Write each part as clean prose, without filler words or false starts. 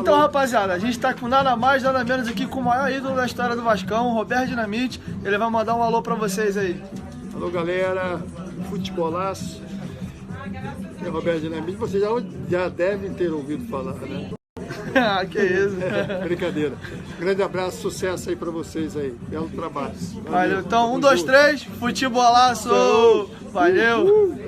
Então, rapaziada, a gente tá com nada mais, nada menos aqui com o maior ídolo da história do Vascão, Roberto Dinamite. Ele vai mandar um alô pra vocês aí. Alô, galera, futebolaço. É Roberto Dinamite, vocês já devem ter ouvido falar, né? Ah, que isso. Brincadeira. Grande abraço, sucesso aí pra vocês aí. Belo trabalho. Valeu. Então, 1, 2, 3, futebolaço. Valeu.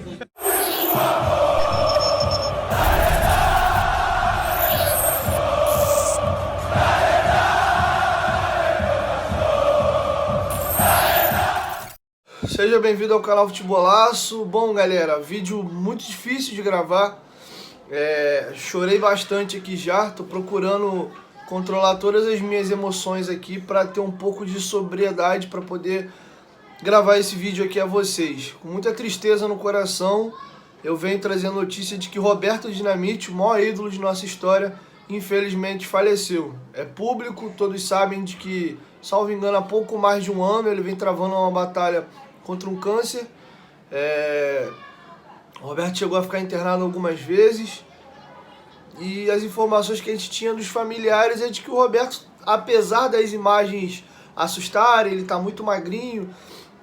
Seja bem-vindo ao canal Futebolaço. Bom, galera, vídeo muito difícil de gravar. Chorei bastante aqui já. Tô procurando controlar todas as minhas emoções aqui para ter um pouco de sobriedade para poder gravar esse vídeo aqui a vocês. Com muita tristeza no coração, eu venho trazendo notícia de que Roberto Dinamite, o maior ídolo de nossa história, infelizmente faleceu. É público, todos sabem de que, salvo engano, há pouco mais de um ano ele vem travando uma batalha contra um câncer. O Roberto chegou a ficar internado algumas vezes. E as informações que a gente tinha dos familiares é de que o Roberto, apesar das imagens assustarem, ele tá muito magrinho,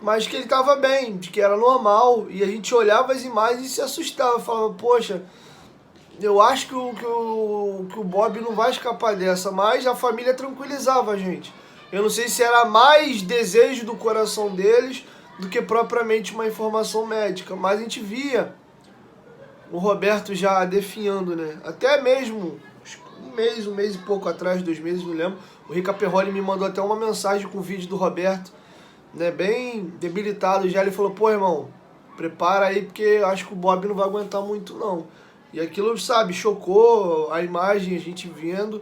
mas que ele estava bem, de que era normal. E a gente olhava as imagens e se assustava, falava, poxa, eu acho que o Bob não vai escapar dessa, mas a família tranquilizava a gente. Eu não sei se era mais desejo do coração deles do que propriamente uma informação médica, mas a gente via o Roberto já definhando, né? Até mesmo um mês e pouco atrás, 2 meses, não lembro, o Rica Perroli me mandou até uma mensagem com o vídeo do Roberto, né, bem debilitado já. Ele falou, pô, irmão, prepara aí porque acho que o Bob não vai aguentar muito não. E aquilo, sabe, chocou a imagem, a gente vendo.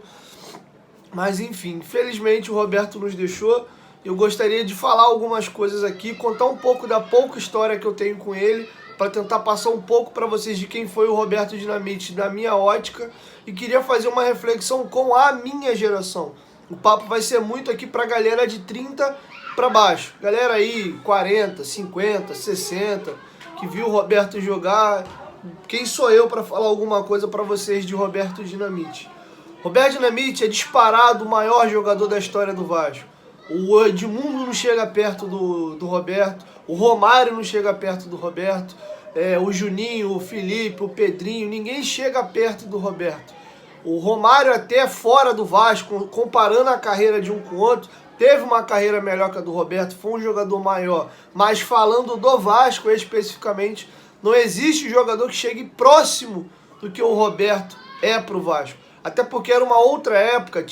Mas enfim, infelizmente o Roberto nos deixou. Eu gostaria de falar algumas coisas aqui, contar um pouco da pouca história que eu tenho com ele, para tentar passar um pouco para vocês de quem foi o Roberto Dinamite, da minha ótica, e queria fazer uma reflexão com a minha geração. O papo vai ser muito aqui para a galera de 30 para baixo. Galera aí, 40, 50, 60, que viu o Roberto jogar. Quem sou eu para falar alguma coisa para vocês de Roberto Dinamite? Roberto Dinamite é disparado o maior jogador da história do Vasco. O Edmundo não chega perto do Roberto, o Romário não chega perto do Roberto, o Juninho, o Felipe, o Pedrinho, ninguém chega perto do Roberto. O Romário, até fora do Vasco, comparando a carreira de um com o outro, teve uma carreira melhor que a do Roberto, foi um jogador maior. Mas falando do Vasco especificamente, não existe jogador que chegue próximo do que o Roberto é para o Vasco. Até porque era uma outra época,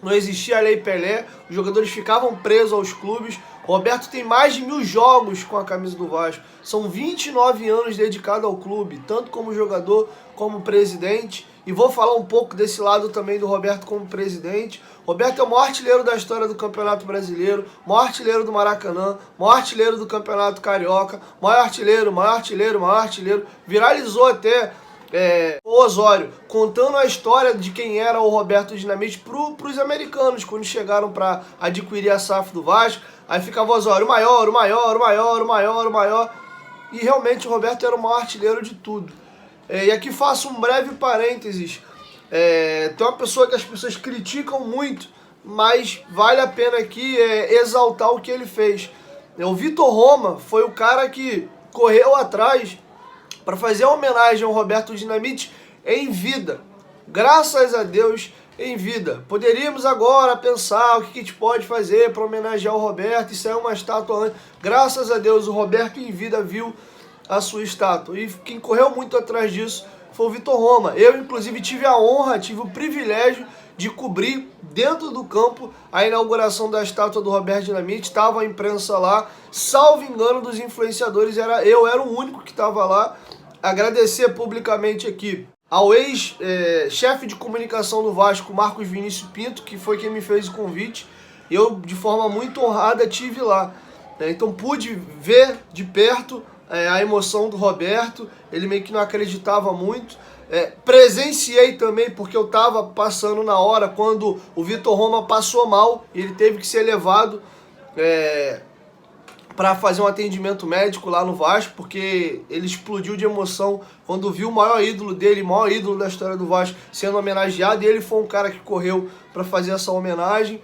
não existia a Lei Pelé, os jogadores ficavam presos aos clubes. O Roberto tem mais de 1000 jogos com a camisa do Vasco. São 29 anos dedicados ao clube, tanto como jogador como presidente. E vou falar um pouco desse lado também do Roberto como presidente. Roberto é o maior artilheiro da história do Campeonato Brasileiro, maior artilheiro do Maracanã, maior artilheiro do Campeonato Carioca, maior artilheiro. Viralizou até o Osório, contando a história de quem era o Roberto Dinamite para os americanos, quando chegaram para adquirir a SAF do Vasco. Aí ficava o Osório, o maior. E realmente o Roberto era o maior artilheiro de tudo. E aqui faço um breve parênteses. Tem uma pessoa que as pessoas criticam muito, mas vale a pena aqui exaltar o que ele fez. O Vitor Roma foi o cara que correu atrás para fazer uma homenagem ao Roberto Dinamite em vida. Graças a Deus, em vida. Poderíamos agora pensar o que a gente pode fazer para homenagear o Roberto, isso é uma estátua antes. Graças a Deus, o Roberto em vida viu a sua estátua. E quem correu muito atrás disso foi o Vitor Roma. Eu, inclusive, tive a honra, tive o privilégio de cobrir dentro do campo a inauguração da estátua do Roberto Dinamite. Estava a imprensa lá, salvo engano dos influenciadores, eu era o único que estava lá. Agradecer publicamente aqui ao ex-chefe de comunicação do Vasco, Marcos Vinícius Pinto, que foi quem me fez o convite. Eu, de forma muito honrada, estive lá. Então pude ver de perto a emoção do Roberto. Ele meio que não acreditava muito. Presenciei também, porque eu estava passando na hora, quando o Vitor Roma passou mal, ele teve que ser levado para fazer um atendimento médico lá no Vasco, porque ele explodiu de emoção quando viu o maior ídolo dele, o maior ídolo da história do Vasco sendo homenageado, e ele foi um cara que correu para fazer essa homenagem.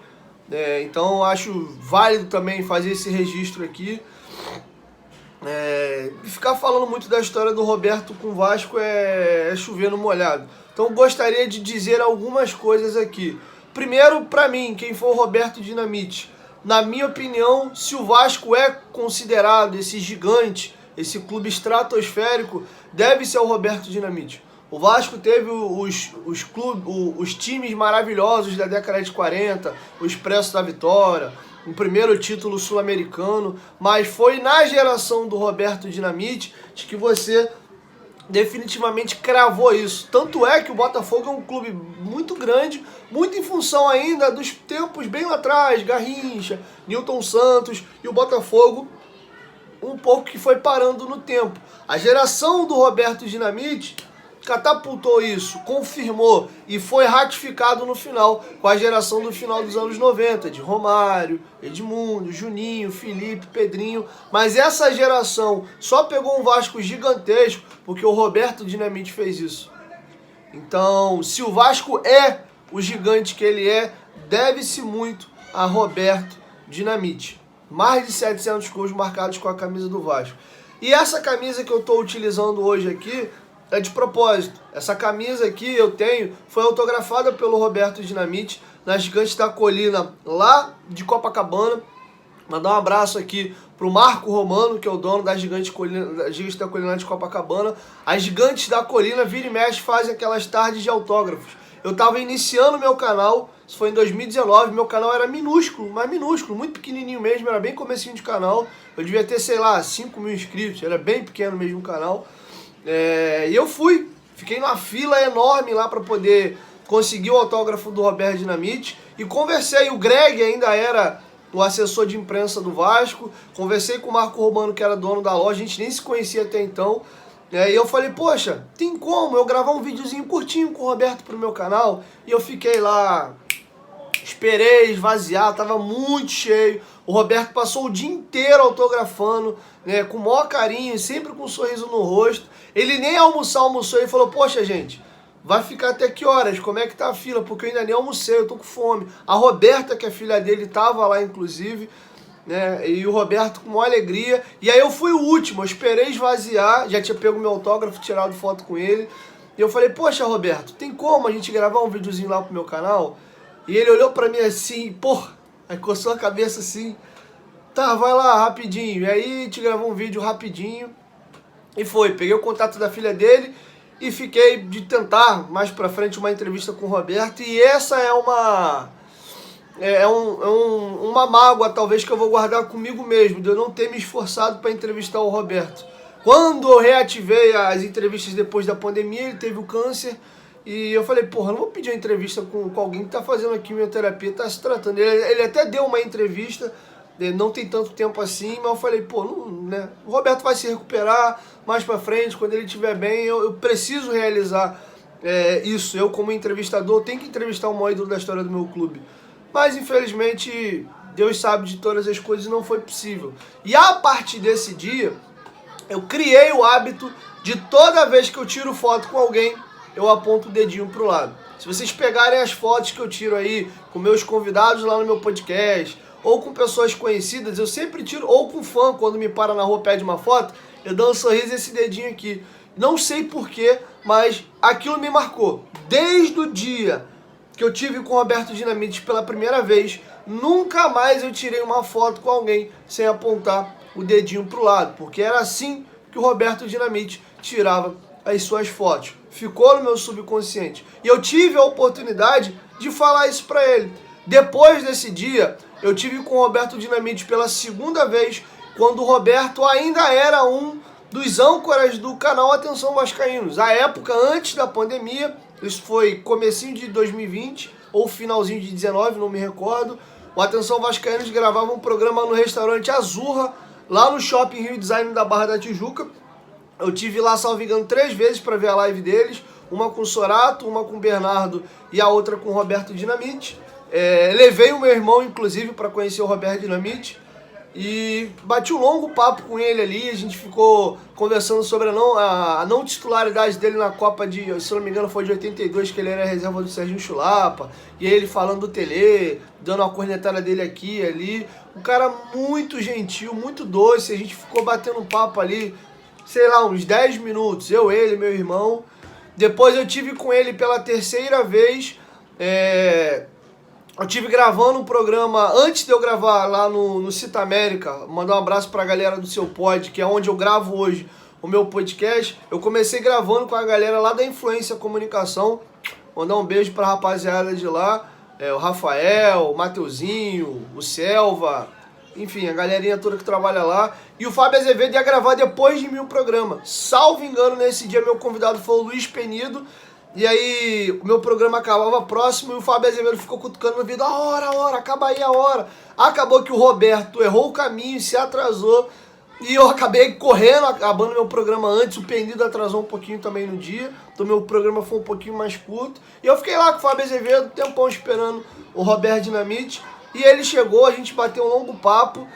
Então acho válido também fazer esse registro aqui. E ficar falando muito da história do Roberto com o Vasco é chover no molhado. Então gostaria de dizer algumas coisas aqui. Primeiro, para mim, quem foi o Roberto Dinamite? Na minha opinião, se o Vasco é considerado esse gigante, esse clube estratosférico, deve ser o Roberto Dinamite. O Vasco teve os times maravilhosos da década de 40, o Expresso da Vitória, o primeiro título sul-americano, mas foi na geração do Roberto Dinamite que você definitivamente cravou isso. Tanto é que o Botafogo é um clube muito grande, muito em função ainda dos tempos bem lá atrás, Garrincha, Nilton Santos, e o Botafogo um pouco que foi parando no tempo. A geração do Roberto Dinamite catapultou isso, confirmou e foi ratificado no final, com a geração do final dos anos 90, de Romário, Edmundo, Juninho, Felipe, Pedrinho, mas essa geração só pegou um Vasco gigantesco porque o Roberto Dinamite fez isso. Então, se o Vasco é o gigante que ele é, deve-se muito a Roberto Dinamite. Mais de 700 gols marcados com a camisa do Vasco. E essa camisa que eu estou utilizando hoje aqui é de propósito. Essa camisa aqui eu tenho, foi autografada pelo Roberto Dinamite na Gigantes da Colina, lá de Copacabana. Mandar um abraço aqui pro Marco Romano, que é o dono da Gigantes da Colina de Copacabana. As Gigantes da Colina, vira e mexe, fazem aquelas tardes de autógrafos. Eu estava iniciando meu canal, isso foi em 2019, meu canal era minúsculo, mas minúsculo, muito pequenininho mesmo, era bem comecinho de canal. Eu devia ter, sei lá, 5 mil inscritos, era bem pequeno mesmo o canal. E eu fiquei numa fila enorme lá para poder conseguir o autógrafo do Roberto Dinamite e conversei, o Greg ainda era o assessor de imprensa do Vasco, conversei com o Marco Romano, que era dono da loja, a gente nem se conhecia até então, e eu falei, poxa, tem como eu gravar um videozinho curtinho com o Roberto pro meu canal? E eu fiquei lá, esperei esvaziar, tava muito cheio. O Roberto passou o dia inteiro autografando, né, com o maior carinho, sempre com um sorriso no rosto. Ele nem almoçou e falou, poxa gente, vai ficar até que horas? Como é que tá a fila? Porque eu ainda nem almocei, eu tô com fome. A Roberta, que é filha dele, tava lá inclusive, né, e o Roberto com maior alegria. E aí eu fui o último, eu esperei esvaziar, já tinha pego meu autógrafo, tirado foto com ele. E eu falei, poxa Roberto, tem como a gente gravar um videozinho lá pro meu canal? E ele olhou pra mim assim, porra, aí coçou a cabeça assim, tá, vai lá, rapidinho. E aí te gravou um vídeo rapidinho e foi. Peguei o contato da filha dele e fiquei de tentar mais pra frente uma entrevista com o Roberto. E essa é uma mágoa talvez que eu vou guardar comigo mesmo, de eu não ter me esforçado para entrevistar o Roberto. Quando eu reativei as entrevistas depois da pandemia, ele teve o câncer. E eu falei, porra, não vou pedir uma entrevista com alguém que tá fazendo a quimioterapia, tá se tratando. Ele até deu uma entrevista, não tem tanto tempo assim, mas eu falei, pô, não, né? O Roberto vai se recuperar mais pra frente, quando ele estiver bem, eu preciso realizar isso. Eu, como entrevistador, tenho que entrevistar o maior ídolo da história do meu clube. Mas, infelizmente, Deus sabe de todas as coisas e não foi possível. E a partir desse dia, eu criei o hábito de toda vez que eu tiro foto com alguém, eu aponto o dedinho pro lado. Se vocês pegarem as fotos que eu tiro aí com meus convidados lá no meu podcast, ou com pessoas conhecidas, eu sempre tiro, ou com fã, quando me para na rua pede uma foto, eu dou um sorriso e esse dedinho aqui. Não sei porquê, mas aquilo me marcou. Desde o dia que eu tive com o Roberto Dinamite pela primeira vez, nunca mais eu tirei uma foto com alguém sem apontar o dedinho pro lado, porque era assim que o Roberto Dinamite tirava as suas fotos. Ficou no meu subconsciente. E eu tive a oportunidade de falar isso pra ele. Depois desse dia, eu tive com o Roberto Dinamite pela segunda vez, quando o Roberto ainda era um dos âncoras do canal Atenção Vascaínos. A época antes da pandemia, isso foi comecinho de 2020 ou finalzinho de 19, não me recordo. O Atenção Vascaínos gravava um programa no restaurante Azurra, lá no Shopping Rio Design da Barra da Tijuca. Eu tive lá, salvo engano, 3 vezes para ver a live deles. Uma com o Sorato, uma com o Bernardo e a outra com o Roberto Dinamite. Levei o meu irmão, inclusive, para conhecer o Roberto Dinamite. E bati um longo papo com ele ali, a gente ficou conversando sobre a não titularidade dele na Copa de, se não me engano, foi de 82, que ele era reserva do Serginho Chulapa, e ele falando do Tele, dando uma cornetada dele aqui e ali. Um cara muito gentil, muito doce, a gente ficou batendo um papo ali, sei lá, uns 10 minutos, eu, ele, meu irmão. Depois eu tive com ele pela terceira vez, eu tive gravando um programa, antes de eu gravar lá no Cita América, mandar um abraço pra galera do Seu Pod, que é onde eu gravo hoje o meu podcast. Eu comecei gravando com a galera lá da Influência Comunicação, mandar um beijo pra rapaziada de lá, o Rafael, o Mateuzinho, o Selva, enfim, a galerinha toda que trabalha lá. E o Fábio Azevedo ia gravar depois de mim o programa. Salvo engano, nesse dia meu convidado foi o Luiz Penido. E aí o meu programa acabava próximo e o Fábio Azevedo ficou cutucando no vídeo. A hora, acaba aí a hora. Acabou que o Roberto errou o caminho, se atrasou. E eu acabei correndo, acabando meu programa antes. O Penido atrasou um pouquinho também no dia. Então meu programa foi um pouquinho mais curto. E eu fiquei lá com o Fábio Azevedo, tempão esperando o Roberto Dinamite. E ele chegou, a gente bateu um longo papo.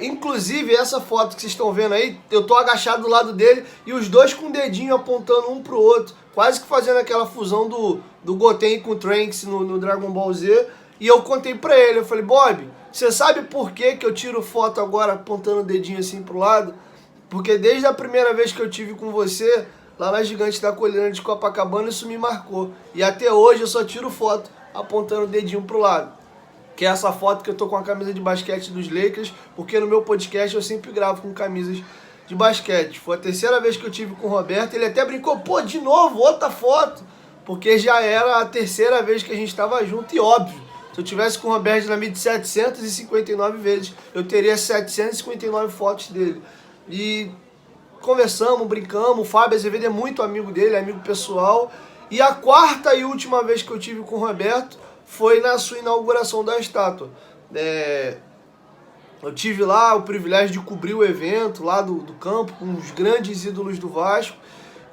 Inclusive essa foto que vocês estão vendo aí, eu tô agachado do lado dele e os dois com o dedinho apontando um pro outro, quase que fazendo aquela fusão do Goten com o Trunks no Dragon Ball Z. E eu contei pra ele, eu falei, Bob, você sabe por que eu tiro foto agora apontando o dedinho assim pro lado? Porque desde a primeira vez que eu tive com você, lá na Gigante da Colina de Copacabana, isso me marcou. E até hoje eu só tiro foto apontando o dedinho pro lado. Que é essa foto que eu tô com a camisa de basquete dos Lakers, porque no meu podcast eu sempre gravo com camisas de basquete. Foi a terceira vez que eu tive com o Roberto, ele até brincou, pô, de novo, outra foto, porque já era a terceira vez que a gente tava junto, e óbvio, se eu tivesse com o Roberto Dinamite 759 vezes, eu teria 759 fotos dele. E conversamos, brincamos, o Fábio Azevedo é muito amigo dele, é amigo pessoal, e a quarta e última vez que eu tive com o Roberto foi na sua inauguração da estátua. Eu tive lá o privilégio de cobrir o evento lá do campo, com os grandes ídolos do Vasco.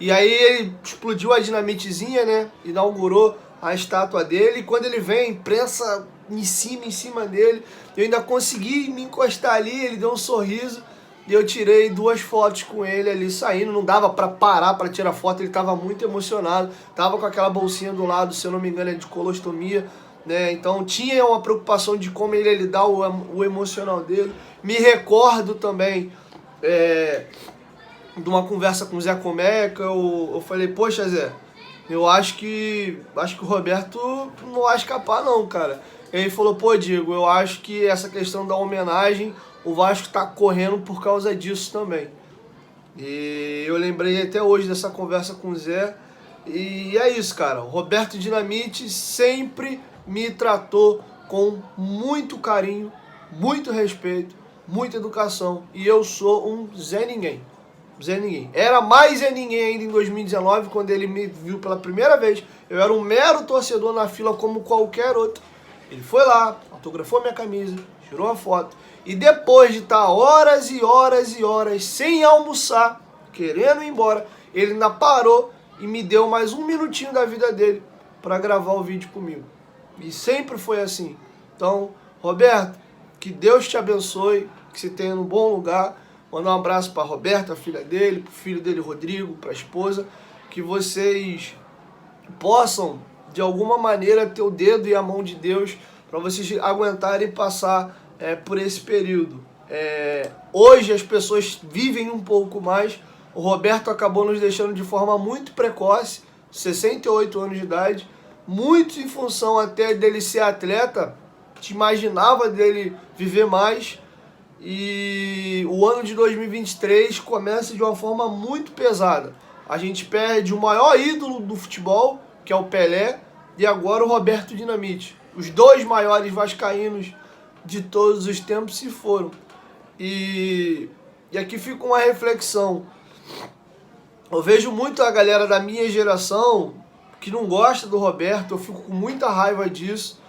E aí ele explodiu a dinamitezinha, né? Inaugurou a estátua dele. E quando ele vem, a imprensa em cima dele. Eu ainda consegui me encostar ali, ele deu um sorriso. E eu tirei 2 fotos com ele ali saindo. Não dava pra parar pra tirar foto, ele tava muito emocionado. Tava com aquela bolsinha do lado, se eu não me engano, é de colostomia. Né? Então tinha uma preocupação de como ele ia lidar o emocional dele. Me recordo também de uma conversa com o Zé Comeca. Eu falei, poxa Zé, eu acho que o Roberto não vai escapar não, cara. Ele falou, pô Diego, eu acho que essa questão da homenagem, o Vasco tá correndo por causa disso também. E eu lembrei até hoje dessa conversa com o Zé. E é isso, cara. O Roberto Dinamite sempre me tratou com muito carinho, muito respeito, muita educação. E eu sou um Zé Ninguém. Zé Ninguém. Era mais Zé Ninguém ainda em 2019, quando ele me viu pela primeira vez. Eu era um mero torcedor na fila como qualquer outro. Ele foi lá, autografou minha camisa, tirou a foto. E depois de estar horas e horas e horas sem almoçar, querendo ir embora, ele ainda parou e me deu mais um minutinho da vida dele para gravar o vídeo comigo. E sempre foi assim. Então, Roberto, que Deus te abençoe, que você tenha um bom lugar. Mandar um abraço para Roberto, a filha dele, para o filho dele, Rodrigo, para a esposa. Que vocês possam, de alguma maneira, ter o dedo e a mão de Deus para vocês aguentarem passar por esse período. Hoje as pessoas vivem um pouco mais. O Roberto acabou nos deixando de forma muito precoce, 68 anos de idade. Muito em função até dele ser atleta, te imaginava dele viver mais. E o ano de 2023 começa de uma forma muito pesada. A gente perde o maior ídolo do futebol, que é o Pelé, e agora o Roberto Dinamite. Os 2 maiores vascaínos de todos os tempos se foram. E aqui fica uma reflexão. Eu vejo muito a galera da minha geração que não gosta do Roberto, eu fico com muita raiva disso,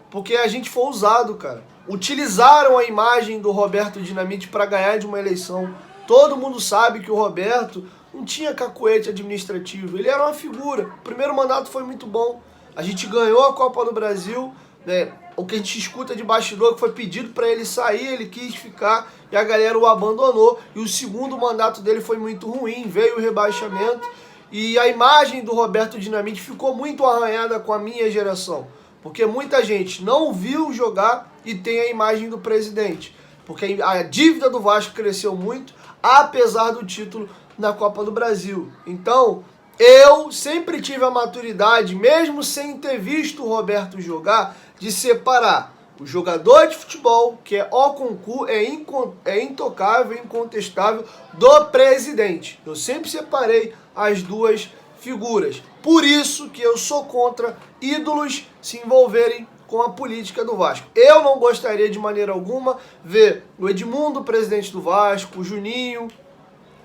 porque a gente foi usado, cara. Utilizaram a imagem do Roberto Dinamite para ganhar de uma eleição. Todo mundo sabe que o Roberto não tinha cacuete administrativo, ele era uma figura. O primeiro mandato foi muito bom, a gente ganhou a Copa do Brasil, né? o que a gente escuta de bastidor, que foi pedido para ele sair, ele quis ficar e a galera o abandonou. E o segundo mandato dele foi muito ruim, veio o rebaixamento. E a imagem do Roberto Dinamite ficou muito arranhada com a minha geração. Porque muita gente não viu jogar e tem a imagem do presidente. Porque a dívida do Vasco cresceu muito, apesar do título na Copa do Brasil. Então, eu sempre tive a maturidade, mesmo sem ter visto o Roberto jogar, de separar o jogador de futebol, que é o concurso, é intocável, incontestável, do presidente. Eu sempre separei as duas figuras. Por isso que eu sou contra ídolos se envolverem com a política do Vasco. Eu não gostaria de maneira alguma ver o Edmundo, presidente do Vasco, o Juninho,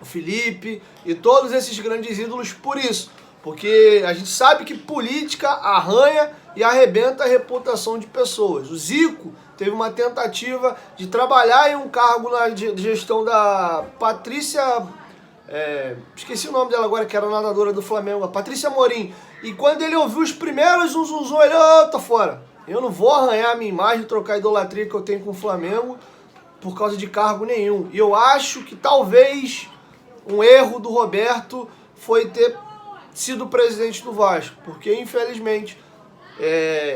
o Felipe e todos esses grandes ídolos por isso. Porque a gente sabe que política arranha e arrebenta a reputação de pessoas. O Zico teve uma tentativa de trabalhar em um cargo na gestão da Patrícia... esqueci o nome dela agora, que era nadadora do Flamengo, a Patrícia Morim. E quando ele ouviu os primeiros zum, ele, tô fora. Eu não vou arranhar a minha imagem, trocar a idolatria que eu tenho com o Flamengo por causa de cargo nenhum. E eu acho que talvez um erro do Roberto foi ter sido presidente do Vasco, porque infelizmente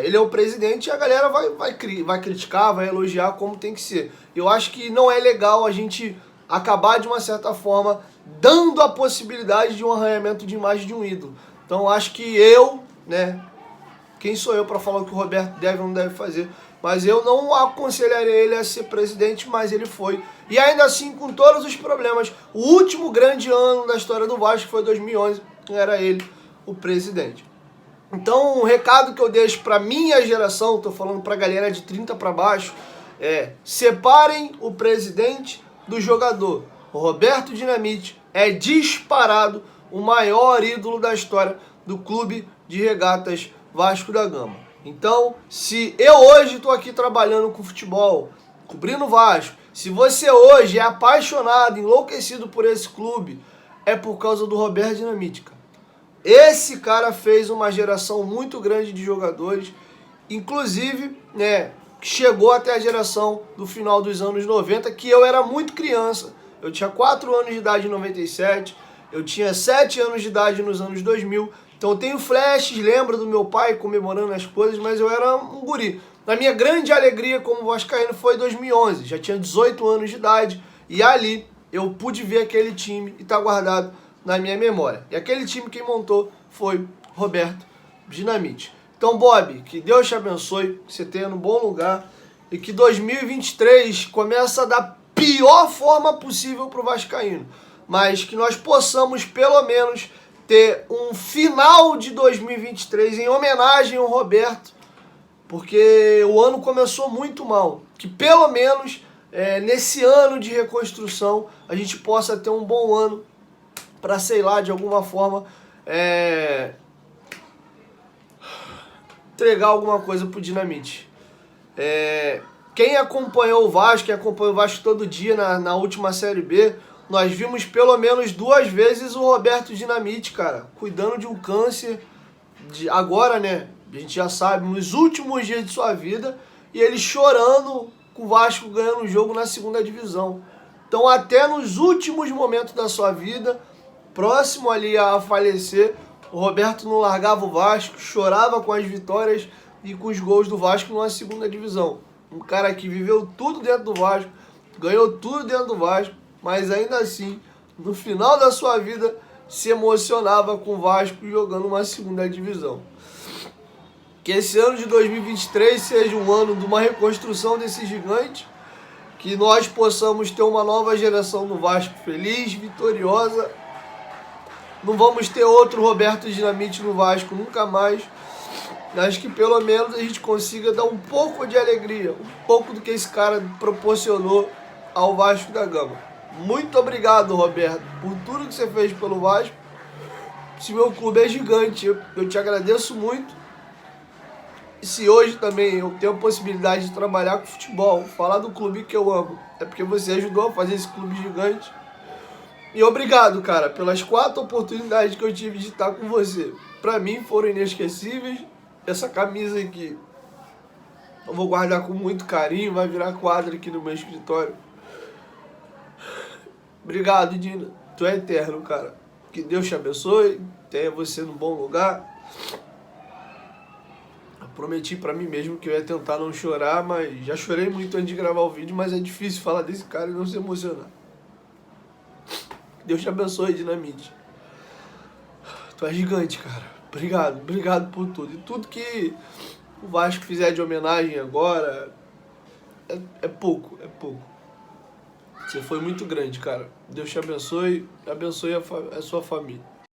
ele é o presidente e a galera vai criticar, vai elogiar como tem que ser. Eu acho que não é legal a gente acabar de uma certa forma dando a possibilidade de um arranhamento de imagem de um ídolo. Então acho que quem sou eu para falar o que o Roberto deve ou não deve fazer? Mas eu não aconselharia ele a ser presidente, mas ele foi. E ainda assim, com todos os problemas, o último grande ano da história do Vasco foi 2011, era ele o presidente. Então, um recado que eu deixo para minha geração, estou falando para a galera de 30 para baixo, separem o presidente do jogador. O Roberto Dinamite é disparado o maior ídolo da história do Clube de Regatas Vasco da Gama. Então, se eu hoje estou aqui trabalhando com futebol, cobrindo o Vasco, se você hoje é apaixonado, enlouquecido por esse clube, é por causa do Roberto Dinamite, cara. Esse cara fez uma geração muito grande de jogadores, inclusive, chegou até a geração do final dos anos 90, que eu era muito criança. Eu tinha 4 anos de idade em 97, eu tinha 7 anos de idade nos anos 2000. Então eu tenho flashes, lembro do meu pai comemorando as coisas, mas eu era um guri. A minha grande alegria como vascaíno foi em 2011, já tinha 18 anos de idade, e ali eu pude ver aquele time e está guardado na minha memória. E aquele time quem montou foi Roberto Dinamite. Então, Bob, que Deus te abençoe, que você tenha um bom lugar e que 2023 começa da pior forma possível para o vascaíno, mas que nós possamos pelo menos ter um final de 2023 em homenagem ao Roberto, porque o ano começou muito mal. Que pelo menos nesse ano de reconstrução a gente possa ter um bom ano para, sei lá, de alguma forma entregar alguma coisa pro Dinamite. Quem acompanhou o Vasco, quem acompanhou o Vasco todo dia na última Série B, nós vimos pelo menos 2 vezes o Roberto Dinamite, cara, cuidando de um câncer, agora, a gente já sabe, nos últimos dias de sua vida, e ele chorando com o Vasco ganhando o jogo na 2ª divisão. Então, até nos últimos momentos da sua vida, próximo ali a falecer, o Roberto não largava o Vasco, chorava com as vitórias e com os gols do Vasco na 2ª divisão. Um cara que viveu tudo dentro do Vasco, ganhou tudo dentro do Vasco, mas ainda assim, no final da sua vida, se emocionava com o Vasco jogando uma 2ª divisão. Que esse ano de 2023 seja um ano de uma reconstrução desse gigante, que nós possamos ter uma nova geração no Vasco feliz, vitoriosa. Não vamos ter outro Roberto Dinamite no Vasco nunca mais. Acho que pelo menos a gente consiga dar um pouco de alegria, um pouco do que esse cara proporcionou ao Vasco da Gama. Muito obrigado, Roberto, por tudo que você fez pelo Vasco. Esse meu clube é gigante, eu te agradeço muito. E se hoje também eu tenho a possibilidade de trabalhar com futebol, falar do clube que eu amo, é porque você ajudou a fazer esse clube gigante. E obrigado, cara, pelas 4 oportunidades que eu tive de estar com você. Pra mim foram inesquecíveis. Essa camisa aqui Eu vou guardar com muito carinho, vai virar quadro aqui no meu escritório. Obrigado, Dina. Tu é eterno, cara. Que Deus te abençoe, tenha você num bom lugar. Eu prometi pra mim mesmo que eu ia tentar não chorar, mas já chorei muito antes de gravar o vídeo, mas é difícil falar desse cara e não se emocionar. Deus te abençoe, Dinamite. Tu é gigante, cara. Obrigado, obrigado por tudo. E tudo que o Vasco fizer de homenagem agora é pouco, é pouco. Você foi muito grande, cara. Deus te abençoe, abençoe a sua família.